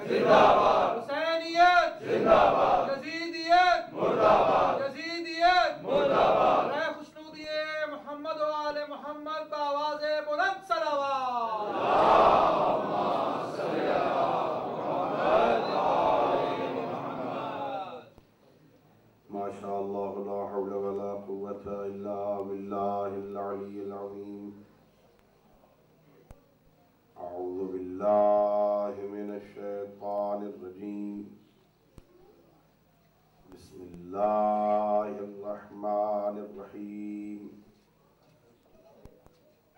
حسینیت یزیدیت یزیدیت رائے خوشنودی محمد و آل محمد بآواز بلند صلوات. ما شاء الله لا حول ولا قوة إلا بالله العلي العظيم. أعوذ بالله من الشيطان الرجيم. بسم الله الرحمن الرحيم.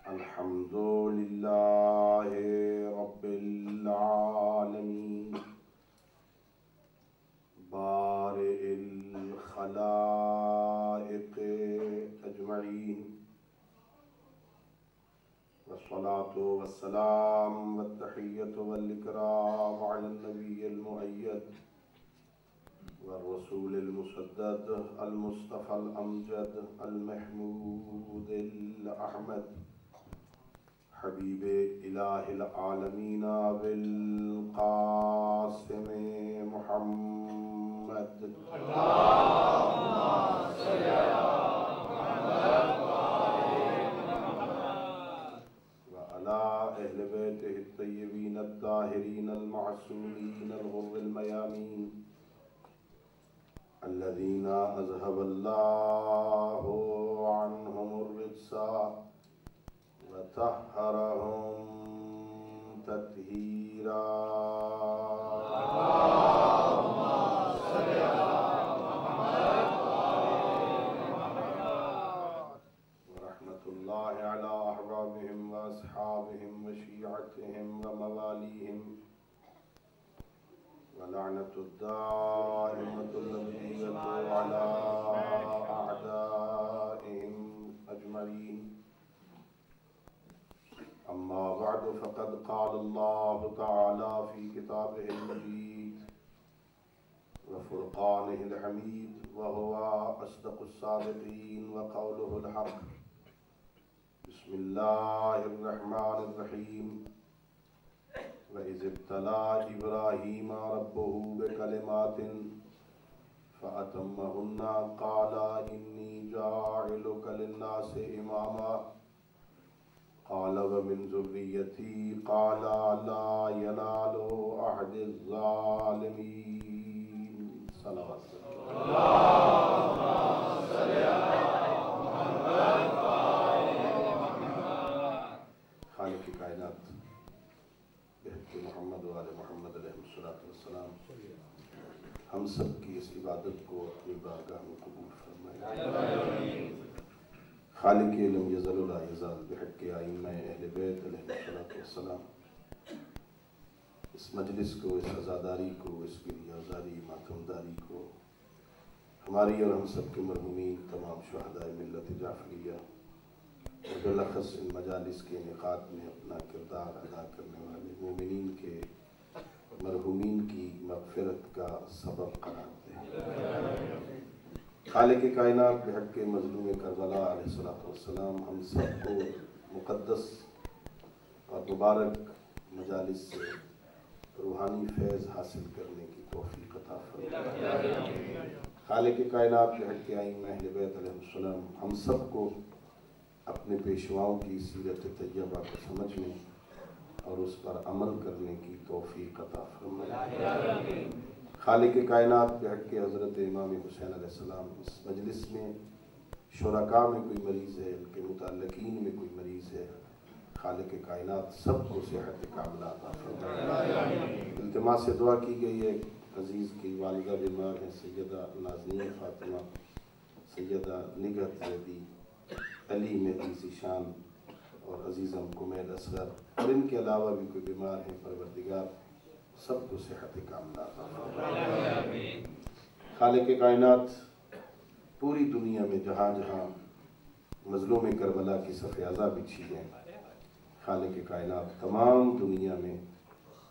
الحمد لله رب العالمين بارئ الخلائق أجمعين، والصلاة والسلام والتحية والإكرام على النبي المؤيد والرسول المسدد المصطفى الأمجد المحمود الأحمد حبيب إله العالمين بالقاسم محمد. اللهم صل على محمد وعلى أهل بيته الطيبين الطاهرين المعصومين الغر الميامين الذين أذهب الله عنهم الرجس وطهرهم تطهيرا. اللهم صل على محمد ورحمة الله على أحبابهم وأصحابهم وشيعتهم ومواليهم، ولعنة الدائمة الأبدية على أعدائهم أجمعين. أما بعد، فقد قال الله تعالى في كتابه المجيد وفرقانه الحميد وهو أصدق الصادقين وقوله الحق. بسم الله الرحمن الرحيم. وإذ ابتلى إبراهيم ربه بكلمات فأتمهن قال إني جاعلك للناس إماما قال ومن ذريتي قال لا ينال عهد الظالمين. صلوات. اللهم صل على محمد خالق کائنات بحق محمد و آل محمد علیہ السلام ہم سب کی اس عبادت کو اپنی بارگاہ میں قبول فرمائے. خالق علم یزل لا یزال بحق ائمہ اہل بیت علیہ السلام اس مجلس کو، اس عزاداری کو، اس گریہ آزاری ماتمداری کو، ہماری اور ہم سب کے مرحومین تمام شہداء ملت جعفریہ اور بالاخص ان مجالس کے انعقاد میں اپنا کردار ادا کرنے والے مومنین کے مرحومین کی مغفرت کا سبب قرار دے. خالق کائنات بحق مظلوم کربلا علیہ السلام ہم سب کو مقدس اور مبارک مجالس سے روحانی فیض حاصل کرنے کی توفیق عطا فرمائے. خالق کائنات بحق ائمہ اہل بیت علیہ السلام ہم سب کو اپنے پیشواؤں کی سیرت طیبہ کو سمجھنے اور اس پر عمل کرنے کی توفیق عطا فرمائے. خالق کائنات بحق حضرت امام حسین علیہ السلام اس مجلس میں شرکاء میں کوئی مریض ہے، ان کے متعلقین میں کوئی مریض ہے، خالق کائنات سب کو صحت کاملہ عطا فرمائے. التماس سے دعا کی گئی ہے عزیز کی والدہ بیمار ہیں سیدہ نازنین فاطمہ، سیدہ نگہت زیدی، علی مہدی ذیشان اور عزیزم کمیل اصغر، اور ان کے علاوہ بھی کوئی بیمار ہیں. پروردگار سب کو صحت کاملہ عطا فرمائے. خالق کائنات پوری دنیا میں جہاں جہاں مظلوم کربلا کی صف اعضا بچھی ہیں، خالق کائنات تمام دنیا میں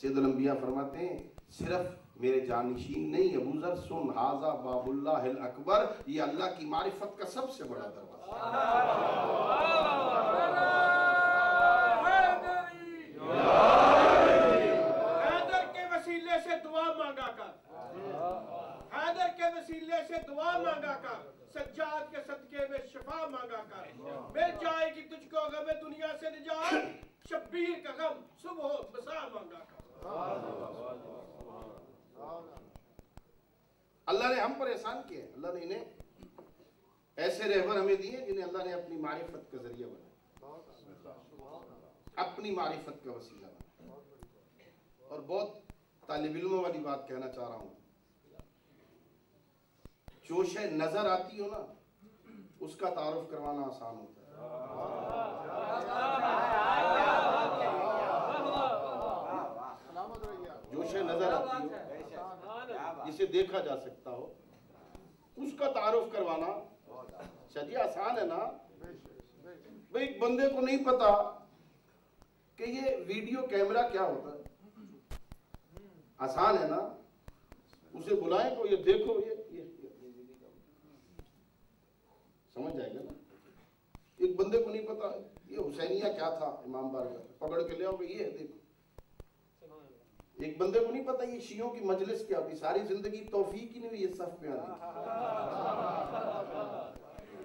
سید الانبیاء فرماتے ہیں صرف میرے جانشین نہیں، ابو ذر سن، ھذا باب اللہ الاکبر، یہ اللہ کی معرفت کا سب سے بڑا دروازہ ہے۔ حیدر کے وسیلے سے دعا مانگا کر، حیدر کے وسیلے سے دعا مانگا کر، سجاد کے صدقے میں شفا مانگا کر، مل جائے گی تجھ کو غم دنیا سے نجات، شبیر کا غم صبح و مساء مانگا کر۔ اللہ نے ہم پر احسان کیا ہے، اللہ نے انہیں ایسے رہبر ہمیں دیے جنہیں اللہ نے اپنی معرفت کا ذریعہ بنایا، اپنی معرفت کا وسیلہ بنایا۔ اور بہت طالب علموں والی بات کہنا چاہ رہا ہوں، جو شے نظر آتی ہو نا اس کا تعارف کروانا آسان ہوتا ہے۔ جو شے نظر آتی ہو، جسے دیکھا جا سکتا ہو، اس کا تعارف کروانا شاید آسان ہے نا۔ بھئی ایک بندے کو نہیں پتا کہ یہ ویڈیو کیمرہ کیا ہوتا ہے، آسان ہے نا، اسے بلائیں کو یہ دیکھو، یہ سمجھ جائے گا نا۔ ایک بندے کو نہیں پتا یہ حسینیہ کیا تھا، امام بارگاہ پکڑ کے لے آؤ کہ یہ ہے دیکھو۔ ایک بندے کو نہیں پتا یہ شیعوں کی مجلس کیا ہوتی، ساری زندگی توفیق ہی نہیں ہوئی یہ صف پہ آنے کی۔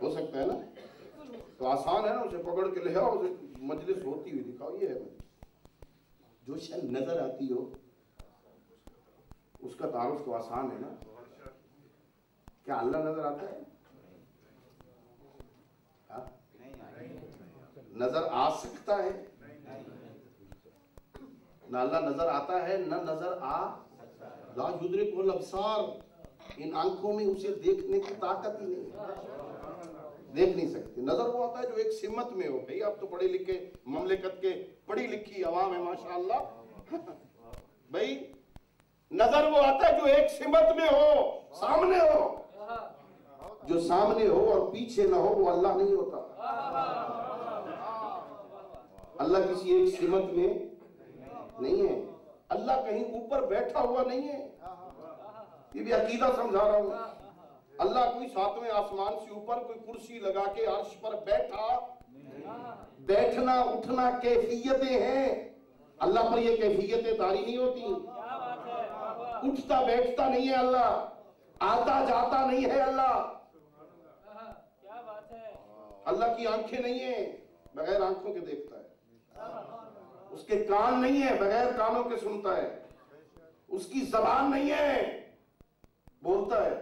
ہو سکتا ہے نا، تو آسان ہے نا، اسے پکڑ کے لے آؤ، اسے مجلس ہوتی ہوئی دکھاؤ، یہ ہے جو شے نظر آتی ہو اس کا تعارف تو آسان ہے نا۔ کیا اللہ نظر آتا ہے؟ نظر آ سکتا ہے؟ نہ اللہ نظر آتا ہے نہ نظر آ، لا یدرکہ الابصار، ان آنکھوں میں اسے دیکھنے کی طاقت ہی نہیں، دیکھ نہیں سکتے۔ نظر وہ آتا ہے جو ایک سمت میں ہو۔ بھئی آپ تو پڑھے لکھے مملکت کے پڑھی لکھی عوام ہے ماشاءاللہ، بھئی نظر وہ آتا ہے جو ایک سمت میں ہو، سامنے ہو۔ جو سامنے ہو اور پیچھے نہ ہو وہ اللہ نہیں ہوتا۔ اللہ کسی ایک سمت میں نہیں ہے، اللہ کہیں اوپر بیٹھا ہوا نہیں ہے۔ یہ بھی عقیدہ سمجھا رہا ہوں، اللہ کوئی ساتویں آسمان سے اوپر کوئی کرسی لگا کے عرش پر بیٹھا، بیٹھنا اٹھنا کیفیتیں ہیں، اللہ پر یہ کیفیتیں طاری نہیں ہوتی۔ اٹھتا بیٹھتا نہیں ہے اللہ، آتا جاتا نہیں ہے اللہ۔ اللہ کی آنکھیں نہیں ہیں، بغیر آنکھوں کے دیکھتا ہے۔ اس کے کان نہیں ہیں، بغیر کانوں کے سنتا ہے۔ اس کی زبان نہیں ہے، بولتا ہے۔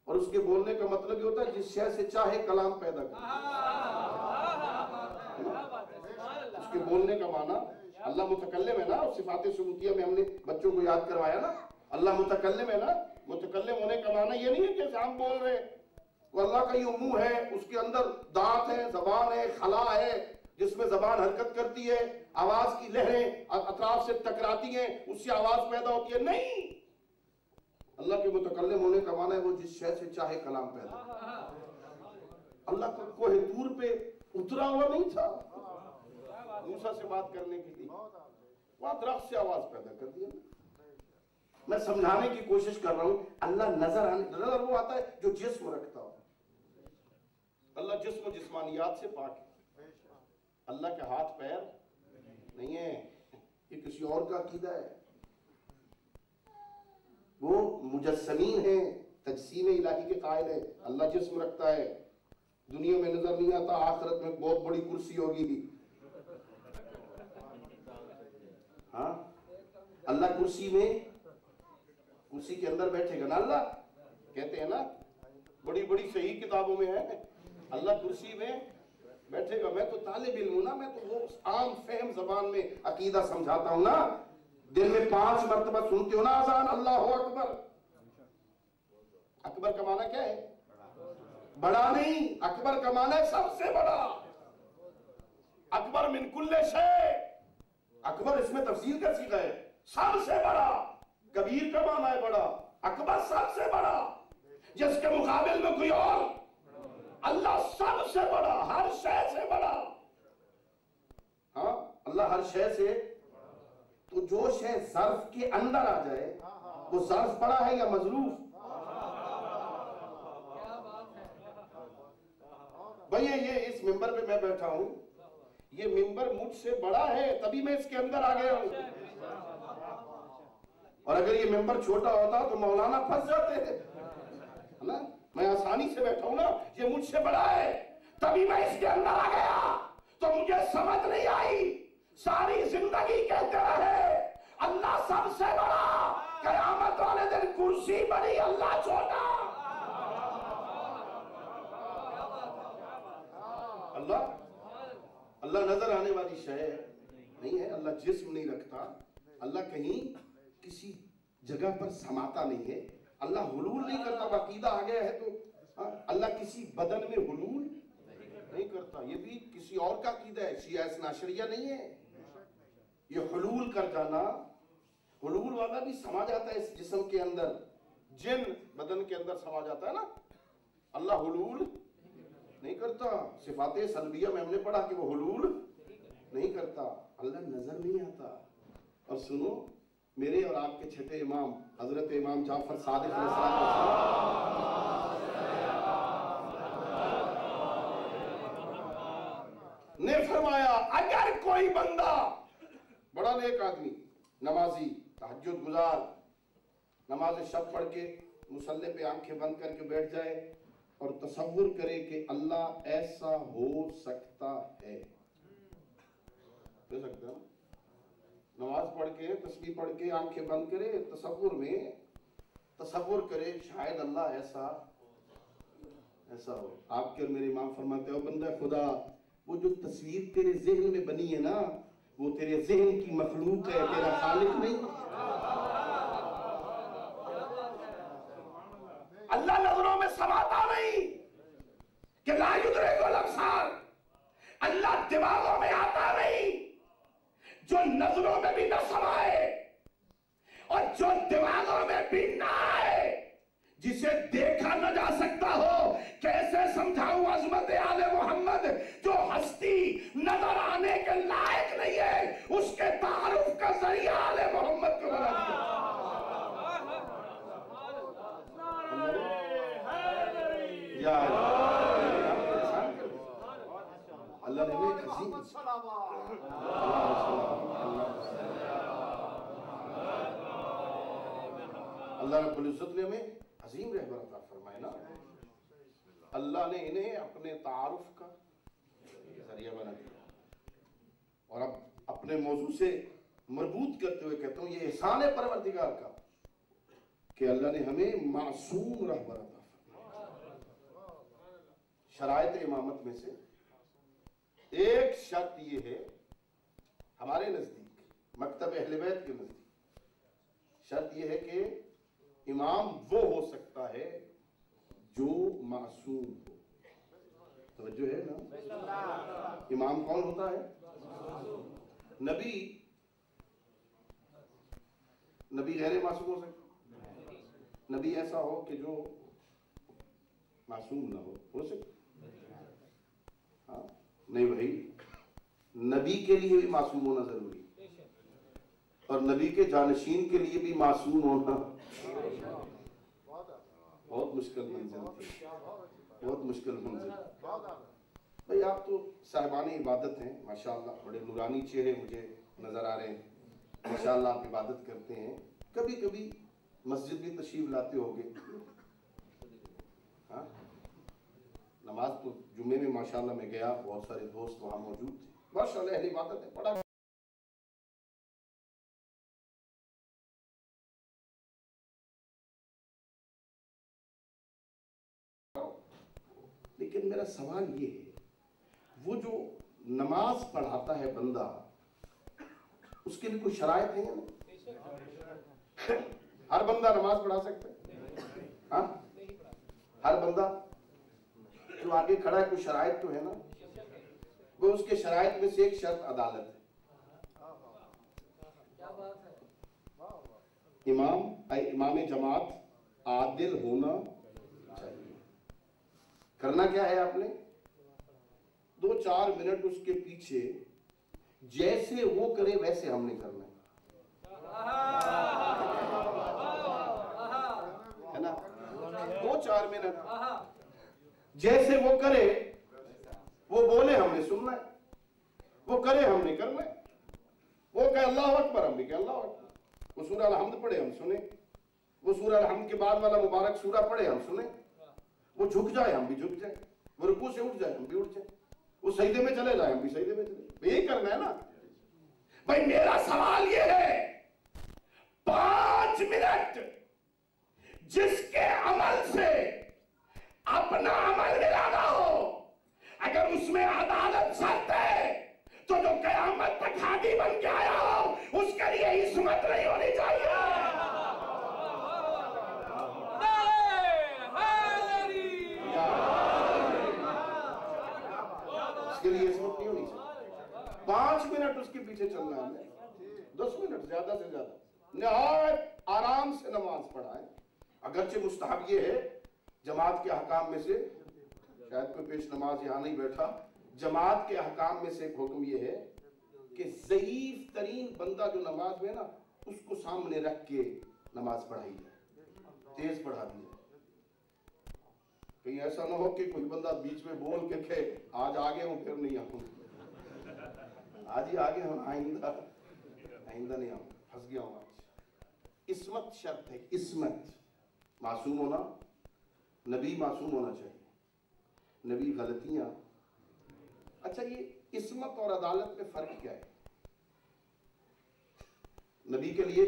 اور اس کے بولنے کا مطلب یہ ہوتا ہے جس شے سے چاہے کلام پیدا کر۔ اس کے بولنے کا معنی اللہ متکلم ہے نا، صفات ثبوتیہ میں ہم نے بچوں کو یاد کروایا نا، اللہ متکلم ہے نا۔ متکلم ہونے کا معنی یہ نہیں ہے کہ ہم بول رہے، وہ اللہ کا یہ منہ ہے، اس کے اندر دانت ہے، زبان ہے، خلا ہے جس میں زبان حرکت کرتی ہے، آواز کی لہریں اطراف سے ٹکراتی ہیں، اس سے آواز پیدا ہوتی ہے، نہیں۔ اللہ کے متکلم ہونے کا معنی ہے وہ جس شے سے چاہے کلام پیدا۔ اللہ کو کوہ طور پہ اترا ہوا نہیں تھا موسیٰ سے بات کرنے کے لیے، وہاں درخت سے آواز پیدا کر دیا۔ میں سمجھانے کی کوشش کر رہا ہوں، اللہ نظر وہ آتا ہے جو جسم رکھتا ہو۔ اللہ جسم و جسمانیات سے پاک ہے، اللہ کے ہاتھ پیر نہیں ہے، یہ کسی اور کا عقیدہ ہے۔ وہ مجسمین ہیں، تجسیم الہی کے قائل ہے۔ اللہ جسم رکھتا ہے، دنیا میں نظر نہیں آتا، آخرت میں بہت بڑی کرسی ہوگی بھی۔ ہاں اللہ کرسی میں، کرسی کے اندر بیٹھے گا نا اللہ، کہتے ہیں نا بڑی بڑی صحیح کتابوں میں ہے اللہ کرسی میں بیٹھے گا۔ میں تو طالب علم ہوں نا، میں تو وہ عام فہم زبان میں عقیدہ سمجھاتا ہوں نا۔ دن میں 5 مرتبہ سنتے ہو نا اذان، اللہ اکبر۔ اکبر کا معنی کیا ہے؟ بڑا نہیں، اکبر کا معنی ہے سب سے بڑا۔ اکبر من کل شے، اکبر اس میں تفصیل کا صیغہ ہے، سب سے بڑا۔ کبیر کا معنی ہے بڑا، اکبر سب سے بڑا، جس کے مقابل میں کوئی اور۔ اللہ سب سے بڑا، ہر شے سے بڑا۔ ہاں اللہ ہر شے سے تو جو شے ظرف کے اندر آ جائے وہ ظرف بڑا ہے یا مظروف؟ بھئی یہ اس ممبر پہ میں بیٹھا ہوں، یہ ممبر مجھ سے بڑا ہے تبھی میں اس کے اندر آ گیا ہوں، اور اگر یہ ممبر چھوٹا ہوتا تو مولانا پھنس جاتے ہیں نا۔ میں آسانی سے بیٹھا ہوں نا، یہ مجھ سے بڑا ہے تبھی میں اس کے اندر آ گیا، تو مجھے سمجھ نہیں آئی، ساری زندگی کہتے رہے اللہ سب سے بڑا، قیامت والے دن کرسی بڑی اللہ چھوٹا۔ اللہ نظر آنے والی شے نہیں ہے، اللہ جسم نہیں رکھتا، اللہ کہیں کسی جگہ پر سماتا نہیں ہے، اللہ حلول نہیں کرتا۔ عقیدہ آ گیا ہے تو اللہ کسی بدن میں حلول نہیں کرتا، یہ بھی کسی اور کا عقیدہ ہے، شیعہ اثنا عشریہ نہیں ہے۔ یہ حلول کر جانا، حلول والا بھی سما جاتا ہے اس جسم کے اندر، جن بدن کے اندر سما جاتا ہے نا، اللہ حلول نہیں کرتا۔ صفات سلبیہ میں ہم نے پڑھا کہ وہ حلول نہیں کرتا، اللہ نظر نہیں آتا۔ اور سنو، میرے اور آپ کے چھٹے امام حضرت امام جعفر صادق علیہ السلام نے فرمایا اگر کوئی بندہ بڑا نیک آدمی، نمازی، تہجد گزار، نماز شب پڑھ کے مصلی پہ آنکھیں بند کر کے بیٹھ جائے اور تصور کرے کہ اللہ ایسا ہو سکتا ہے، ہو سکتا ہے، نماز پڑھ کے تسبیح پڑھ کے آنکھیں بند کرے، تصور کرے شاید اللہ ایسا ہو۔ آپ کے اور میرے امام فرماتے ہو بندہ خدا، وہ جو تصویر تیرے ذہن میں بنی ہے نا، وہ تیرے ذہن کی مخلوق ہے، تیرا خالق نہیں۔ اللہ نظروں میں سماتا نہیں کہ لا یدرک الابصار، اللہ دماغوں میں آتا نہیں، جو نظروں میں بھی نہ سمائے اور جو دماغوں میں بھی نہ آئے، جسے دیکھا نہ جا سکتا ہو، کیسے سمجھاؤں عظمت آل محمد، جو ہستی نظر آنے کے لائق نہیں ہے، اس کے تعارف کا ذریعہ آل محمد کو بنا دیا۔ اللہ نے ہمیں عظیم اللہ رب العزت نے ہمیں عظیم رہبر عطا فرمائے نا، اللہ نے انہیں اپنے تعارف کا ذریعہ بنا دیا۔ اور اب اپنے موضوع سے مربوط کرتے ہوئے کہتا ہوں یہ احسان ہے پروردگار کا کہ اللہ نے ہمیں معصوم رہبر عطا فرمایا۔ شرائط امامت میں سے ایک شرط یہ ہے ہمارے نزدیک، مکتب اہل بیت کے نزدیک شرط یہ ہے کہ امام وہ ہو سکتا ہے جو معصوم ہو۔ توجہ ہے نا، امام کون ہوتا ہے؟ نبی غیر معصوم ہو سکتا، نبی ایسا ہو کہ جو معصوم نہ ہو سکتا؟ ہاں نہیں بھائی، نبی کے لیے بھی معصوم ہونا ضروری، اور نبی کے جانشین کے لیے بھی معصوم ہونا بہت مشکل منزل تھی، بہت مشکل منزل۔ بھائی آپ تو صاحبان عبادت ہیں ماشاءاللہ، بڑے نورانی چہرے مجھے نظر آ رہے ہیں، ماشاءاللہ آپ عبادت کرتے ہیں، کبھی کبھی مسجد بھی تشریف لاتے ہوگے، ہاں نماز تو جمعے میں ماشاءاللہ میں گیا، بہت سارے دوست وہاں موجود تھے، ماشاءاللہ اہل عبادت ہے، بڑا لیکن میرا سوال یہ ہے وہ جو نماز پڑھاتا ہے بندہ، اس کے لیے کوئی شرائط ہے یا نہیں؟ ہر بندہ نماز پڑھا سکتا ہے؟ ہاں ہر بندہ جو آگے کھڑا ہے کوئی شرائط تو ہے نا، وہ اس کے شرائط میں سے ایک شرط عدالت ہے، امام جماعت عادل ہونا چاہیے۔ کرنا کیا ہے آپ نے؟ 2-4 منٹ اس کے پیچھے جیسے وہ کرے ویسے ہم نے کرنا ہے، ہے نا, 2-4 منٹ جیسے وہ کرے, وہ بولے ہم نے سننا ہے, وہ کرے ہم نے کرنا ہے, وہ کہے اللہ اکبر ہم نے کہے اللہ اکبر, وہ سورہ الحمد پڑھے ہم سنیں, وہ سورہ الحمد کے بعد والا مبارک سورہ پڑھے ہم سنیں, وہ جھک جائے ہم بھی جھک جائیں, وہ رکوع سے اٹھ جائے ہم بھی اٹھ جائیں, وہ سجدے میں چلے جائے ہم بھی سجدے میں چلے جائیں. یہی کرنا ہے نا بھائی. میرا سوال یہ ہے 5 منٹ جس کے عمل سے اپنا عمل ملانا ہو, اگر اس میں عدالت شرط ہے تو جو قیامت تک ہادی بن کے آیا ہو اس کے لیے عصمت نہیں ہونی چاہیے. اس کے لیے عصمت نہیں ہونی چاہیے. 5 منٹ اس کے پیچھے چلنا ہے, 10 منٹ زیادہ سے زیادہ, نہایت آرام سے نماز پڑھائیں. اگرچہ مستحب یہ ہے جماعت کے احکام میں سے, شاید کوئی پیش نماز یہاں نہیں بیٹھا, جماعت کے احکام میں سے ایک حکم یہ ہے کہ ضعیف ترین بندہ جو نماز میں نا اس کو سامنے رکھ کے نماز پڑھائی جائے, تیز پڑھا دی جائے. کہیں ایسا نہ ہو کہ کوئی بندہ بیچ میں بول کے کہے آج آگے ہوں پھر نہیں آؤں, آج ہی آگے ہوں آئندہ نہیں آؤں, پھنس گیا ہوں آج. عصمت شرط ہے, عصمت, معصوم ہونا, نبی معصوم ہونا چاہیے, نبی غلطیاں. اچھا یہ عصمت اور عدالت میں فرق کیا ہے؟ نبی کے لیے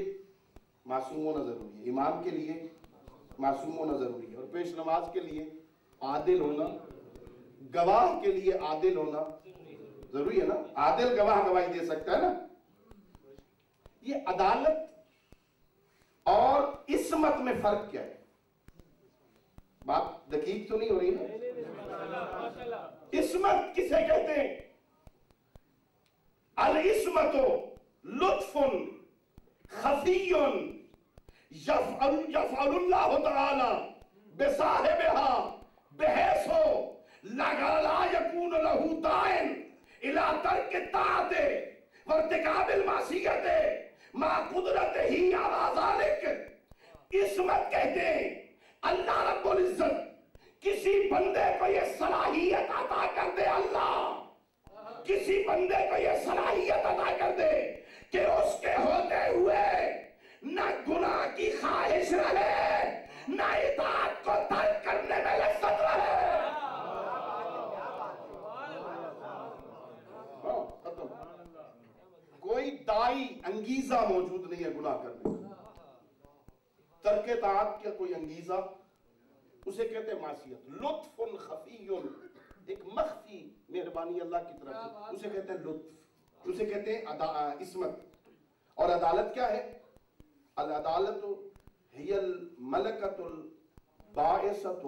معصوم ہونا ضروری ہے, امام کے لیے معصوم ہونا ضروری ہے, اور پیش نماز کے لیے عادل ہونا, گواہ کے لیے عادل ہونا ضروری ہے نا. عادل گواہ گواہی دے سکتا ہے نا. یہ عدالت اور عصمت میں فرق کیا ہے؟ بات دقیق تو نہیں ہو رہی نا. عصمت کسے کہتے ہیں؟ العصمت لطف خفی یفعل اللہ تعالی بصاحبها بحیث لا یکون له داعٍ الى ترک الطاعۃ وارتکاب المعصیۃ مع قدرتہ علی ذلک. عصمت کہتے ہیں اللہ رب العزت کسی بندے کو یہ صلاحیت عطا کر دے, اللہ کسی بندے کو یہ صلاحیت عطا کر دے کہ اس کے ہوتے ہوئے نہ گناہ کی خواہش رہے, نہ اطاعت کو ترک کرنے میں لذت رہے. ختم. کوئی دائی انگیزہ موجود نہیں ہے گناہ کرنے کا. ترک اطاعت کا کوئی انگیزہ, اسے کہتے ہیں معصیت. لطف خفی, ایک مخفی مہربانی اللہ کی طرف سے, اسے کہتے ہیں لطف, اسے کہتے ہیں عصمت. اور عدالت کیا ہے؟ العدالت ہی الملکۃ الباعثۃ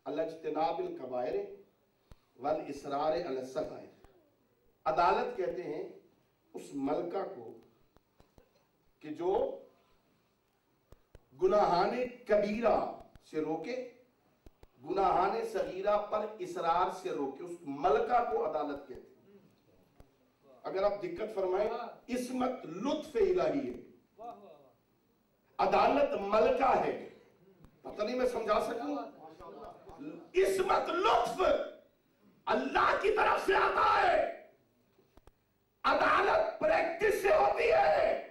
علی اجتناب الکبائر والاصرار علی الصغائر. عدالت کہتے ہیں اس ملکہ کو کہ جو گناہان کبیرہ سے روکے, گناہان صغیرہ پر اصرار سے روکے, اس ملکہ کو عدالت کہتے ہیں. اگر آپ دقت فرمائیں, عصمت لطف الہی ہے, عدالت ملکہ ہے. پتہ نہیں میں سمجھا سکوں. عصمت لطف اللہ کی طرف سے آتا ہے, عدالت پریکٹس سے ہوتی ہے.